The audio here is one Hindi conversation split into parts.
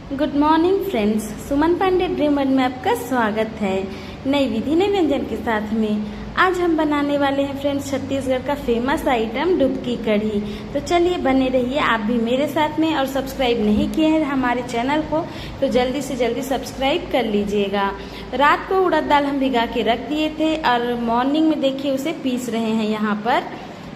गुड मॉर्निंग फ्रेंड्स, सुमन पांडे ड्रीम वर्ल्ड में आपका स्वागत है। नई विधि नए व्यंजन के साथ में आज हम बनाने वाले हैं फ्रेंड्स छत्तीसगढ़ का फेमस आइटम डुबकी कढ़ी। तो चलिए बने रहिए आप भी मेरे साथ में, और सब्सक्राइब नहीं किए हैं हमारे चैनल को तो जल्दी से जल्दी सब्सक्राइब कर लीजिएगा। रात को उड़द दाल हम भिगा के रख दिए थे और मॉर्निंग में देखिए उसे पीस रहे हैं यहाँ पर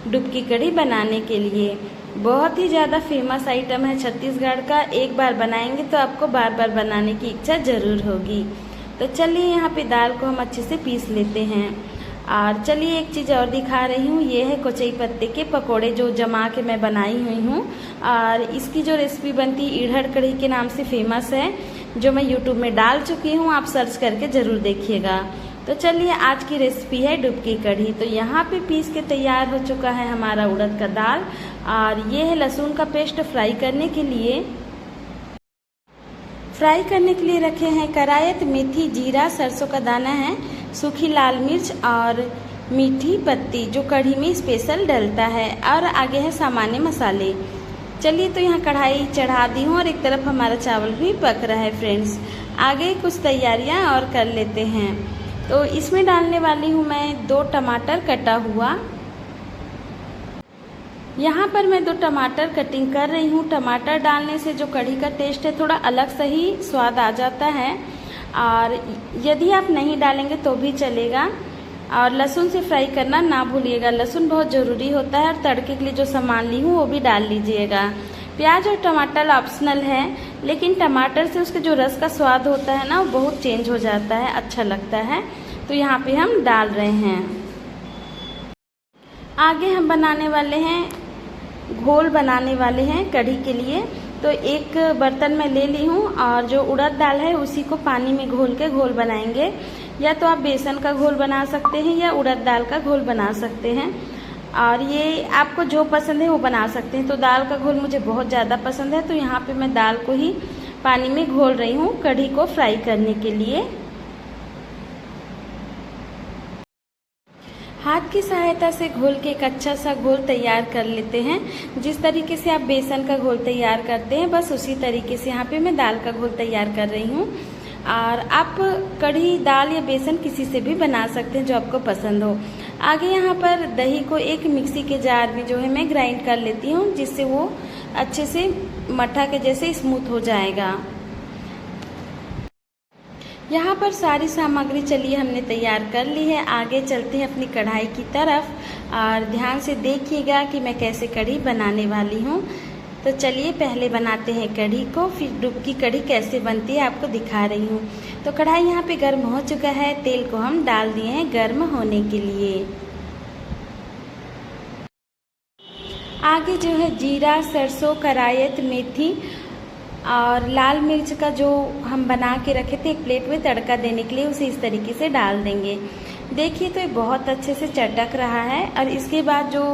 डुबकी कढ़ी बनाने के लिए। बहुत ही ज़्यादा फेमस आइटम है छत्तीसगढ़ का, एक बार बनाएंगे तो आपको बार बार बनाने की इच्छा ज़रूर होगी। तो चलिए यहाँ पे दाल को हम अच्छे से पीस लेते हैं। और चलिए एक चीज़ और दिखा रही हूँ, ये है कोचई पत्ते के पकोड़े जो जमा के मैं बनाई हुई हूँ। और इसकी जो रेसिपी बनती है इड़हड़ कढ़ी के नाम से फेमस है, जो मैं यूट्यूब में डाल चुकी हूँ, आप सर्च करके ज़रूर देखिएगा। तो चलिए आज की रेसिपी है डुबकी कढ़ी। तो यहाँ पे पीस के तैयार हो चुका है हमारा उड़द का दाल, और ये है लहसुन का पेस्ट फ्राई करने के लिए। रखे हैं करायत, मेथी, जीरा, सरसों का दाना है, सूखी लाल मिर्च और मीठी पत्ती जो कढ़ी में स्पेशल डलता है, और आगे है सामान्य मसाले। चलिए तो यहाँ कढ़ाई चढ़ा दी हूँ और एक तरफ हमारा चावल भी पक रहा है फ्रेंड्स। आगे कुछ तैयारियाँ और कर लेते हैं। तो इसमें डालने वाली हूँ मैं 2 टमाटर कटा हुआ। यहाँ पर मैं 2 टमाटर कटिंग कर रही हूँ। टमाटर डालने से जो कढ़ी का टेस्ट है थोड़ा अलग सा ही स्वाद आ जाता है, और यदि आप नहीं डालेंगे तो भी चलेगा। और लहसुन से फ्राई करना ना भूलिएगा, लहसुन बहुत ज़रूरी होता है। और तड़के के लिए जो सामान ली हूँ वो भी डाल लीजिएगा। प्याज और टमाटर ऑप्शनल है, लेकिन टमाटर से उसके जो रस का स्वाद होता है ना वो बहुत चेंज हो जाता है, अच्छा लगता है। तो यहाँ पे हम डाल रहे हैं। आगे हम बनाने वाले हैं घोल बनाने वाले हैं कढ़ी के लिए। तो एक बर्तन में ले ली हूँ और जो उड़द दाल है उसी को पानी में घोल के घोल बनाएंगे। या तो आप बेसन का घोल बना सकते हैं या उड़द दाल का घोल बना सकते हैं, और ये आपको जो पसंद है वो बना सकते हैं। तो दाल का घोल मुझे बहुत ज़्यादा पसंद है, तो यहाँ पे मैं दाल को ही पानी में घोल रही हूँ कढ़ी को फ्राई करने के लिए। हाथ की सहायता से घोल के एक अच्छा सा घोल तैयार कर लेते हैं। जिस तरीके से आप बेसन का घोल तैयार करते हैं बस उसी तरीके से यहाँ पे मैं दाल का घोल तैयार कर रही हूँ। और आप कढ़ी दाल या बेसन किसी से भी बना सकते हैं जो आपको पसंद हो। आगे यहाँ पर दही को एक मिक्सी के जार में जो है मैं ग्राइंड कर लेती हूँ, जिससे वो अच्छे से मट्ठा के जैसे स्मूथ हो जाएगा। यहाँ पर सारी सामग्री चलिए हमने तैयार कर ली है। आगे चलते हैं अपनी कढ़ाई की तरफ, और ध्यान से देखिएगा कि मैं कैसे कढ़ी बनाने वाली हूँ। तो चलिए पहले बनाते हैं कढ़ी को, फिर डुबकी कढ़ी कैसे बनती है आपको दिखा रही हूँ। तो कढ़ाई यहाँ पे गर्म हो चुका है, तेल को हम डाल दिए हैं गर्म होने के लिए। आगे जो है जीरा, सरसों, करायत, मेथी और लाल मिर्च का जो हम बना के रखे थे एक प्लेट में तड़का देने के लिए, उसे इस तरीके से डाल देंगे। देखिए तो ये बहुत अच्छे से चटक रहा है। और इसके बाद जो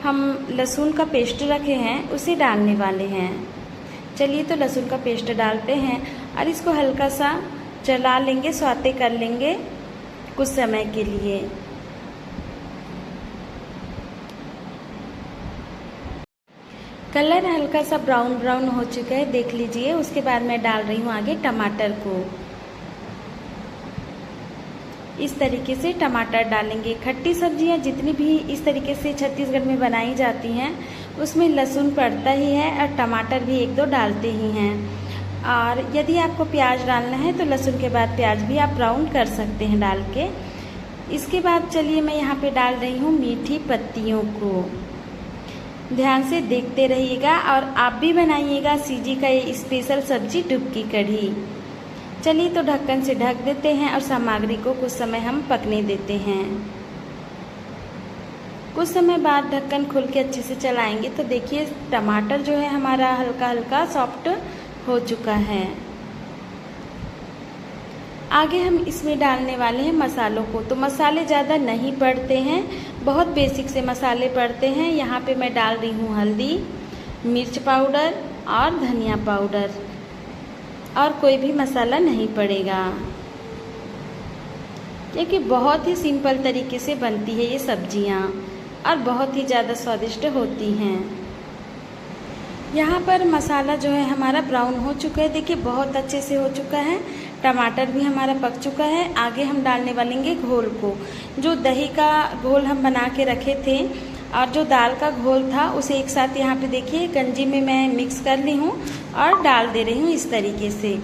हम लहसुन का पेस्ट रखे हैं उसे डालने वाले हैं। चलिए तो लहसुन का पेस्ट डालते हैं और इसको हल्का सा चला लेंगे, सौते कर लेंगे कुछ समय के लिए। कलर हल्का सा ब्राउन ब्राउन हो चुका है, देख लीजिए। उसके बाद मैं डाल रही हूँ आगे टमाटर को। इस तरीके से टमाटर डालेंगे। खट्टी सब्जियाँ जितनी भी इस तरीके से छत्तीसगढ़ में बनाई जाती हैं उसमें लहसुन पड़ता ही है और टमाटर भी 1-2 डालते ही हैं। और यदि आपको प्याज डालना है तो लहसुन के बाद प्याज भी आप ब्राउन कर सकते हैं डाल के। इसके बाद चलिए मैं यहाँ पे डाल रही हूँ मीठी पत्तियों को। ध्यान से देखते रहिएगा और आप भी बनाइएगा सीजी का ये स्पेशल सब्जी डुबकी कढ़ी। चलिए तो ढक्कन से ढक देते हैं और सामग्री को कुछ समय हम पकने देते हैं। कुछ समय बाद ढक्कन खोल के अच्छे से चलाएंगे तो देखिए टमाटर जो है हमारा हल्का हल्का सॉफ्ट हो चुका है। आगे हम इसमें डालने वाले हैं मसालों को। तो मसाले ज़्यादा नहीं पड़ते हैं, बहुत बेसिक से मसाले पड़ते हैं। यहाँ पे मैं डाल रही हूँ हल्दी, मिर्च पाउडर और धनिया पाउडर, और कोई भी मसाला नहीं पड़ेगा, क्योंकि बहुत ही सिंपल तरीके से बनती है ये सब्जियाँ और बहुत ही ज़्यादा स्वादिष्ट होती हैं। यहाँ पर मसाला जो है हमारा ब्राउन हो चुका है, देखिए बहुत अच्छे से हो चुका है। टमाटर भी हमारा पक चुका है। आगे हम डालने वालेंगे घोल को। जो दही का घोल हम बना के रखे थे और जो दाल का घोल था उसे एक साथ यहाँ पे देखिए गंजी में मैं मिक्स कर ली हूँ और डाल दे रही हूँ इस तरीके से।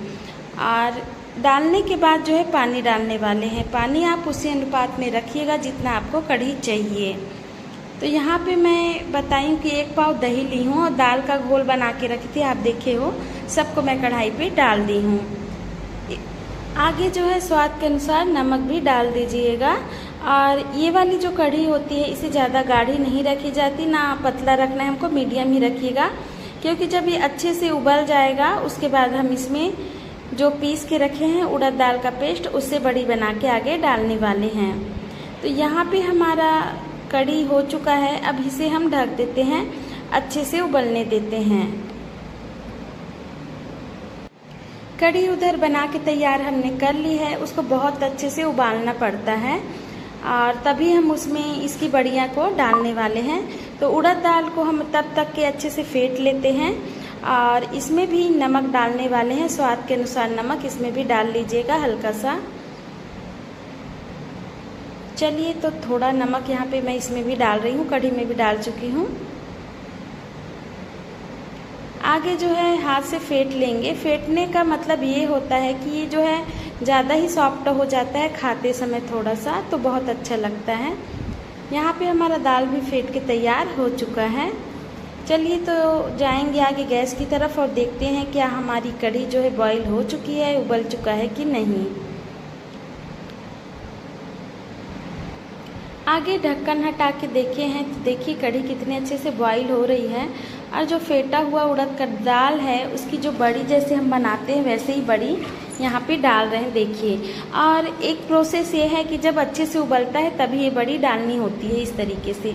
और डालने के बाद जो है पानी डालने वाले हैं। पानी आप उसी अनुपात में रखिएगा जितना आपको कढ़ी चाहिए। तो यहाँ पे मैं बताई कि 1 पाव दही ली हूँ और दाल का घोल बना के रखी थी, आप देखे हो। सबको मैं कढ़ाई पे डाल दी हूँ। आगे जो है स्वाद के अनुसार नमक भी डाल दीजिएगा। और ये वाली जो कढ़ी होती है इसे ज़्यादा गाढ़ी नहीं रखी जाती, ना पतला रखना है हमको, मीडियम ही रखिएगा। क्योंकि जब ये अच्छे से उबल जाएगा उसके बाद हम इसमें जो पीस के रखे हैं उड़द दाल का पेस्ट उससे बड़ी बना के आगे डालने वाले हैं। तो यहाँ पे हमारा कढ़ी हो चुका है। अब इसे हम ढक देते हैं, अच्छे से उबलने देते हैं। कढ़ी उधर बना के तैयार हमने कर ली है। उसको बहुत अच्छे से उबालना पड़ता है और तभी हम उसमें इसकी बड़ियाँ को डालने वाले हैं। तो उड़द दाल को हम तब तक के अच्छे से फेंट लेते हैं और इसमें भी नमक डालने वाले हैं। स्वाद के अनुसार नमक इसमें भी डाल लीजिएगा हल्का सा। चलिए, तो थोड़ा नमक यहाँ पे मैं इसमें भी डाल रही हूँ, कढ़ी में भी डाल चुकी हूँ। आगे जो है हाथ से फेंट लेंगे। फेंटने का मतलब ये होता है कि ये जो है ज़्यादा ही सॉफ्ट हो जाता है खाते समय थोड़ा सा, तो बहुत अच्छा लगता है। यहाँ पे हमारा दाल भी फेंट के तैयार हो चुका है। चलिए, तो जाएंगे आगे गैस की तरफ और देखते हैं क्या हमारी कढ़ी जो है बॉईल हो चुकी है, उबल चुका है कि नहीं। आगे ढक्कन हटा के देखे हैं तो देखिए कढ़ी कितने अच्छे से बॉईल हो रही है। और जो फेटा हुआ उड़द का दाल है उसकी जो बड़ी जैसे हम बनाते हैं वैसे ही बड़ी यहाँ पे डाल रहे हैं, देखिए। और एक प्रोसेस ये है कि जब अच्छे से उबलता है तभी ये बड़ी डालनी होती है इस तरीके से।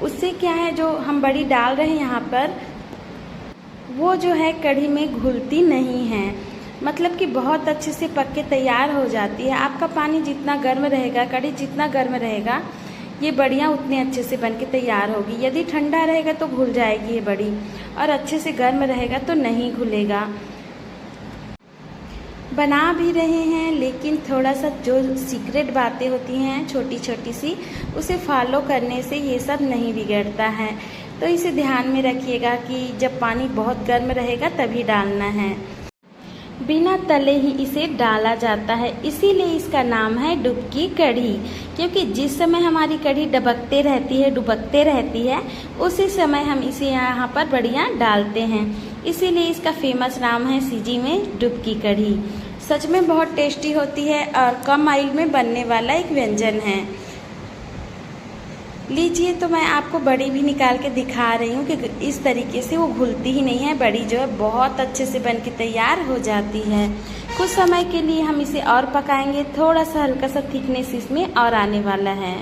उससे क्या है, जो हम बड़ी डाल रहे हैं यहाँ पर वो जो है कढ़ी में घुलती नहीं है, मतलब कि बहुत अच्छे से पक के तैयार हो जाती है। आपका पानी जितना गर्म रहेगा, कढ़ी जितना गर्म रहेगा, ये बड़ियाँ उतने अच्छे से बन के तैयार होगी। यदि ठंडा रहेगा तो घुल जाएगी ये बड़ी, और अच्छे से गर्म रहेगा तो नहीं घुलेगा। बना भी रहे हैं लेकिन थोड़ा सा जो सीक्रेट बातें होती हैं छोटी छोटी सी, उसे फॉलो करने से ये सब नहीं बिगड़ता है। तो इसे ध्यान में रखिएगा कि जब पानी बहुत गर्म रहेगा तभी डालना है, बिना तले ही इसे डाला जाता है। इसीलिए इसका नाम है डुबकी कढ़ी, क्योंकि जिस समय हमारी कढ़ी डुबकते रहती है उसी समय हम इसे यहाँ पर बड़ियाँ डालते हैं। इसीलिए इसका फेमस नाम है सीजी में डुबकी कढ़ी। सच में बहुत टेस्टी होती है और कम ऑयल में बनने वाला एक व्यंजन है। लीजिए, तो मैं आपको बड़ी भी निकाल के दिखा रही हूँ कि इस तरीके से वो घुलती ही नहीं है। बड़ी जो है बहुत अच्छे से बन के तैयार हो जाती है। कुछ समय के लिए हम इसे और पकाएंगे, थोड़ा सा हल्का सा थिकनेस इसमें और आने वाला है।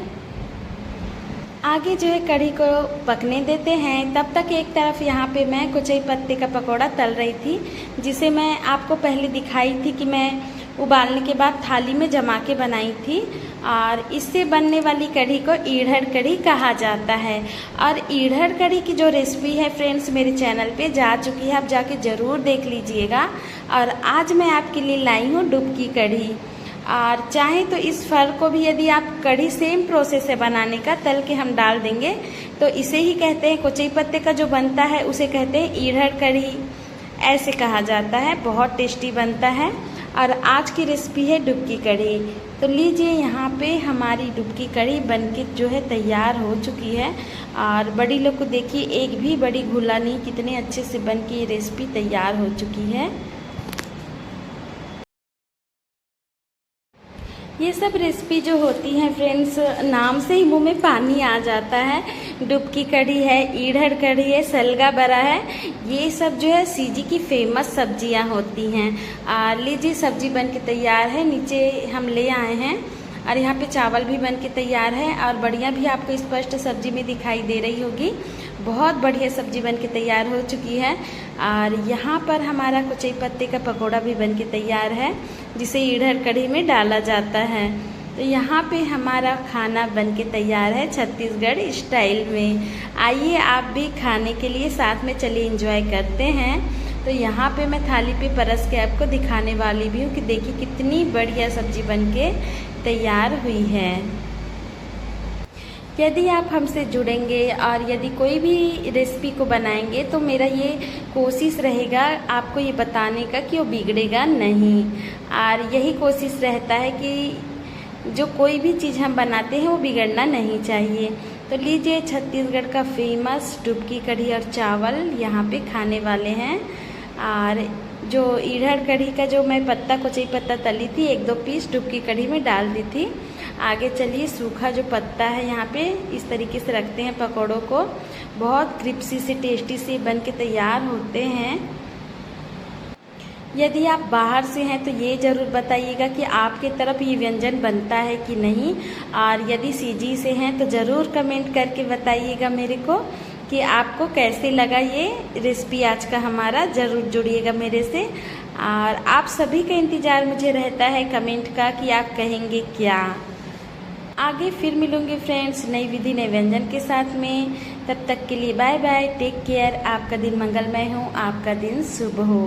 आगे जो है कढ़ी को पकने देते हैं। तब तक एक तरफ यहाँ पे मैं कुचई पत्ते का पकौड़ा तल रही थी, जिसे मैं आपको पहले दिखाई थी कि मैं उबालने के बाद थाली में जमा के बनाई थी। और इससे बनने वाली कढ़ी को ईढ़ड़ कढ़ी कहा जाता है। और ईढ़ड़ कढ़ी की जो रेसिपी है फ्रेंड्स मेरे चैनल पे जा चुकी है, आप जाके ज़रूर देख लीजिएगा। और आज मैं आपके लिए लाई हूँ डुबकी कढ़ी। और चाहें तो इस फल को भी यदि आप कढ़ी सेम प्रोसेस है बनाने का, तल के हम डाल देंगे तो इसे ही कहते हैं, कुचई पत्ते का जो बनता है उसे कहते हैं ईढ़ड़ कढ़ी, ऐसे कहा जाता है। बहुत टेस्टी बनता है। और आज की रेसिपी है डुबकी कढ़ी। तो लीजिए, यहाँ पे हमारी डुबकी कढ़ी बनके जो है तैयार हो चुकी है। और बड़ी लोग को देखिए, एक भी बड़ी घुला नहीं, कितने अच्छे से बन के ये रेसिपी तैयार हो चुकी है। ये सब रेसिपी जो होती हैं फ्रेंड्स, नाम से ही मुंह में पानी आ जाता है। डुबकी कढ़ी है, ईढ़ड़ कढ़ी है, सलगा बरा है, ये सब जो है सीजी की फेमस सब्जियां होती हैं। लीजिए, सब्जी बन के तैयार है। नीचे हम ले आए हैं और यहाँ पे चावल भी बन के तैयार है और बढ़िया भी आपको स्पष्ट सब्जी में दिखाई दे रही होगी। बहुत बढ़िया सब्जी बन के तैयार हो चुकी है। और यहाँ पर हमारा कुचई पत्ते का पकौड़ा भी बन के तैयार है, जिसे ईढ़ड़ कढ़ी में डाला जाता है। तो यहाँ पे हमारा खाना बनके तैयार है छत्तीसगढ़ स्टाइल में। आइए आप भी खाने के लिए साथ में चलिए एंजॉय करते हैं। तो यहाँ पे मैं थाली पे परस के आपको दिखाने वाली भी हूँ कि देखिए कितनी बढ़िया सब्जी बनके तैयार हुई है। यदि आप हमसे जुड़ेंगे और यदि कोई भी रेसिपी को बनाएंगे तो मेरा ये कोशिश रहेगा आपको ये बताने का कि वो बिगड़ेगा नहीं, और यही कोशिश रहता है कि जो कोई भी चीज़ हम बनाते हैं वो बिगड़ना नहीं चाहिए। तो लीजिए छत्तीसगढ़ का फेमस डुबकी कढ़ी और चावल यहाँ पे खाने वाले हैं। और जो इधर कढ़ी का जो मैं पत्ता कोचई पत्ता तली थी 1-2 पीस डुबकी कढ़ी में डाल दी थी। आगे चलिए सूखा जो पत्ता है यहाँ पे इस तरीके से रखते हैं पकौड़ों को, बहुत क्रिस्पी से टेस्टी से बन के तैयार होते हैं। यदि आप बाहर से हैं तो ये ज़रूर बताइएगा कि आपके तरफ ये व्यंजन बनता है कि नहीं, और यदि सीजी से हैं तो ज़रूर कमेंट करके बताइएगा मेरे को कि आपको कैसे लगा ये रेसिपी आज का हमारा। ज़रूर जुड़िएगा मेरे से, और आप सभी का इंतज़ार मुझे रहता है कमेंट का कि आप कहेंगे क्या। आगे फिर मिलूंगी फ्रेंड्स नई विधि नए व्यंजन के साथ में। तब तक के लिए बाय बाय, टेक केयर। आपका दिन मंगलमय हो, आपका दिन शुभ हो।